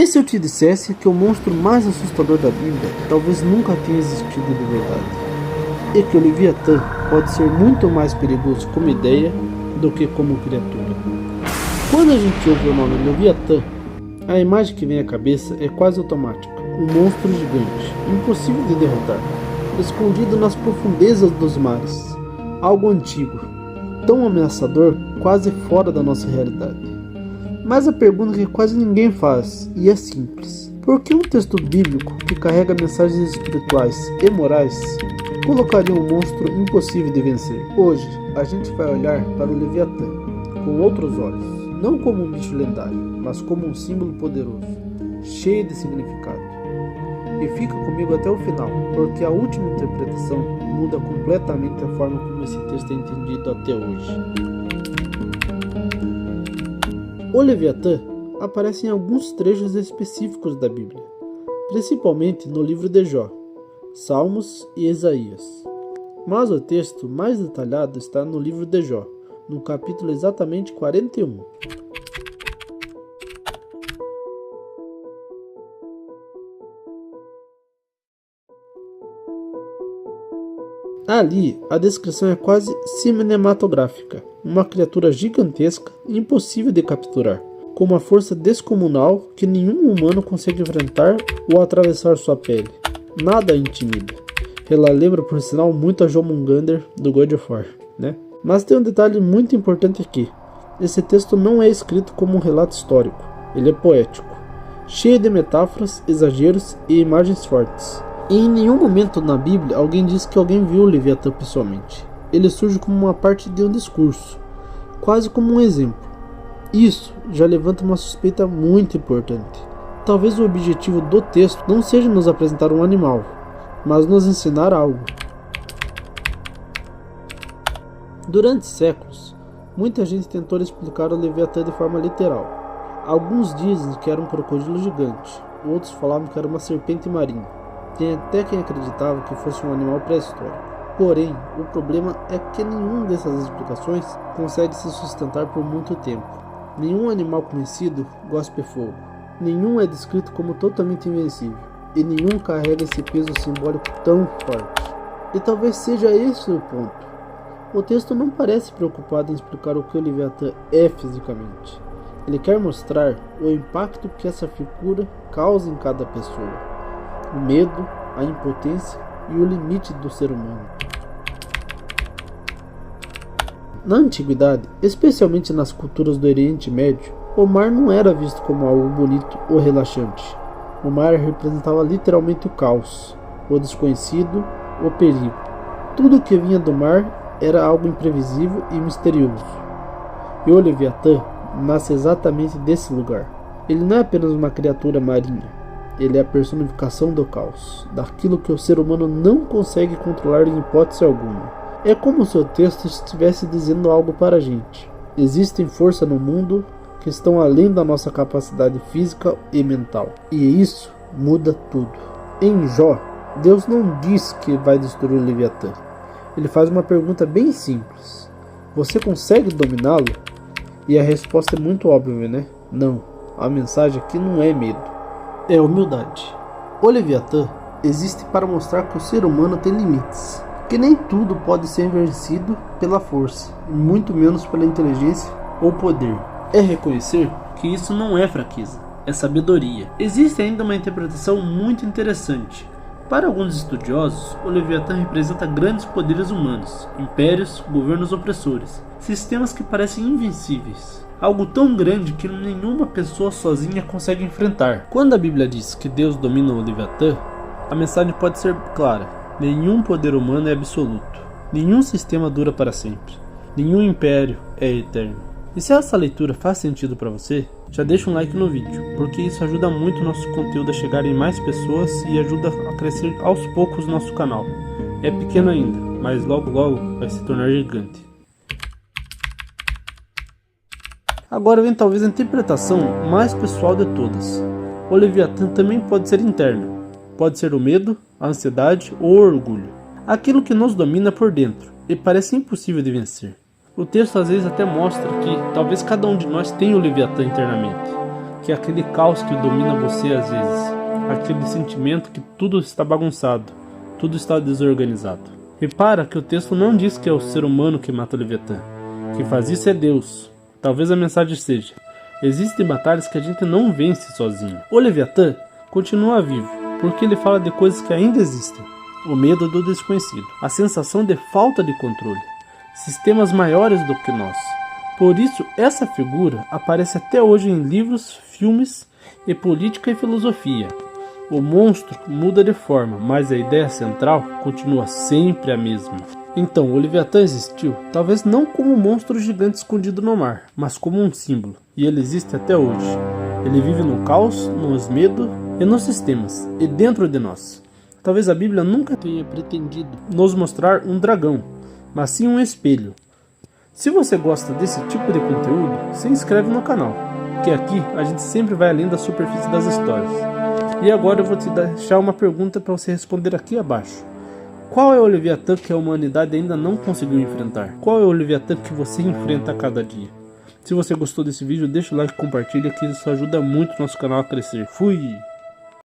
E se eu te dissesse que o monstro mais assustador da Bíblia talvez nunca tenha existido de verdade? E que o Leviatã pode ser muito mais perigoso como ideia do que como criatura. Quando a gente ouve o nome Leviatã, a imagem que vem à cabeça é quase automática. Um monstro gigante, impossível de derrotar, escondido nas profundezas dos mares. Algo antigo, tão ameaçador, quase fora da nossa realidade. Mas a pergunta que quase ninguém faz, e é simples: por que um texto bíblico que carrega mensagens espirituais e morais colocaria um monstro impossível de vencer? Hoje, a gente vai olhar para o Leviatã com outros olhos, não como um bicho lendário, mas como um símbolo poderoso, cheio de significado. E fica comigo até o final, porque a última interpretação muda completamente a forma como esse texto é entendido até hoje. O Leviatã aparece em alguns trechos específicos da Bíblia, principalmente no livro de Jó, Salmos e Isaías. Mas o texto mais detalhado está no livro de Jó, no capítulo exatamente 41. Ali, a descrição é quase cinematográfica. Uma criatura gigantesca e impossível de capturar, com uma força descomunal que nenhum humano consegue enfrentar ou atravessar sua pele. Nada a intimida. Ela lembra, por sinal, muito a Jormungandr do God of War, né? Mas tem um detalhe muito importante aqui. Esse texto não é escrito como um relato histórico. Ele é poético, cheio de metáforas, exageros e imagens fortes. E em nenhum momento na Bíblia alguém diz que alguém viu o Leviatã pessoalmente. Ele surge como uma parte de um discurso, quase como um exemplo. Isso já levanta uma suspeita muito importante. Talvez o objetivo do texto não seja nos apresentar um animal, mas nos ensinar algo. Durante séculos, muita gente tentou explicar o Leviatã de forma literal. Alguns dizem que era um crocodilo gigante, outros falavam que era uma serpente marinha. Tem até quem acreditava que fosse um animal pré-histórico. Porém, o problema é que nenhuma dessas explicações consegue se sustentar por muito tempo. Nenhum animal conhecido gospe fogo. Nenhum é descrito como totalmente invencível. E nenhum carrega esse peso simbólico tão forte. E talvez seja esse o ponto. O texto não parece preocupado em explicar o que o Leviatã é fisicamente. Ele quer mostrar o impacto que essa figura causa em cada pessoa. O medo, a impotência e o limite do ser humano. Na antiguidade, especialmente nas culturas do Oriente Médio, o mar não era visto como algo bonito ou relaxante. O mar representava literalmente o caos, o desconhecido, o perigo. Tudo que vinha do mar era algo imprevisível e misterioso. E o Leviatã nasce exatamente desse lugar. Ele não é apenas uma criatura marinha. Ele é a personificação do caos, daquilo que o ser humano não consegue controlar em hipótese alguma. É como se o texto estivesse dizendo algo para a gente. Existem forças no mundo que estão além da nossa capacidade física e mental. E isso muda tudo. Em Jó, Deus não diz que vai destruir o Leviatã. Ele faz uma pergunta bem simples: você consegue dominá-lo? E a resposta é muito óbvia, né? Não. A mensagem aqui não é medo. É humildade. O Leviatã existe para mostrar que o ser humano tem limites, que nem tudo pode ser vencido pela força, e muito menos pela inteligência ou poder. É reconhecer que isso não é fraqueza, é sabedoria. Existe ainda uma interpretação muito interessante. Para alguns estudiosos, o Leviatã representa grandes poderes humanos, impérios, governos opressores, sistemas que parecem invencíveis. Algo tão grande que nenhuma pessoa sozinha consegue enfrentar. Quando a Bíblia diz que Deus domina o Leviatã, a mensagem pode ser clara: nenhum poder humano é absoluto, nenhum sistema dura para sempre, nenhum império é eterno. E se essa leitura faz sentido para você, já deixa um like no vídeo, porque isso ajuda muito o nosso conteúdo a chegar em mais pessoas e ajuda a crescer aos poucos o nosso canal. É pequeno ainda, mas logo logo vai se tornar gigante. Agora vem talvez a interpretação mais pessoal de todas. O Leviatã também pode ser interno. Pode ser o medo, a ansiedade ou o orgulho. Aquilo que nos domina por dentro e parece impossível de vencer. O texto às vezes até mostra que talvez cada um de nós tenha o Leviatã internamente. que é aquele caos que domina você às vezes, aquele sentimento que tudo está bagunçado, tudo está desorganizado. Repara que o texto não diz que é o ser humano que mata o Leviatã. Quem faz isso é Deus. Talvez a mensagem seja: existem batalhas que a gente não vence sozinho. O Leviatã continua vivo, porque ele fala de coisas que ainda existem. O medo do desconhecido, a sensação de falta de controle, sistemas maiores do que nós. Por isso, essa figura aparece até hoje em livros, filmes e política e filosofia. O monstro muda de forma, mas a ideia central continua sempre a mesma. Então, o Leviatã existiu, talvez não como um monstro gigante escondido no mar, mas como um símbolo, e ele existe até hoje. Ele vive no caos, nos medos e nos sistemas, e dentro de nós. Talvez a Bíblia nunca tenha pretendido nos mostrar um dragão, mas sim um espelho. Se você gosta desse tipo de conteúdo, se inscreve no canal, que aqui a gente sempre vai além da superfície das histórias. E agora eu vou te deixar uma pergunta para você responder aqui abaixo. Qual é o Leviatã que a humanidade ainda não conseguiu enfrentar? Qual é o Leviatã que você enfrenta a cada dia? Se você gostou desse vídeo, deixa o like e compartilha, que isso ajuda muito o nosso canal a crescer. Fui!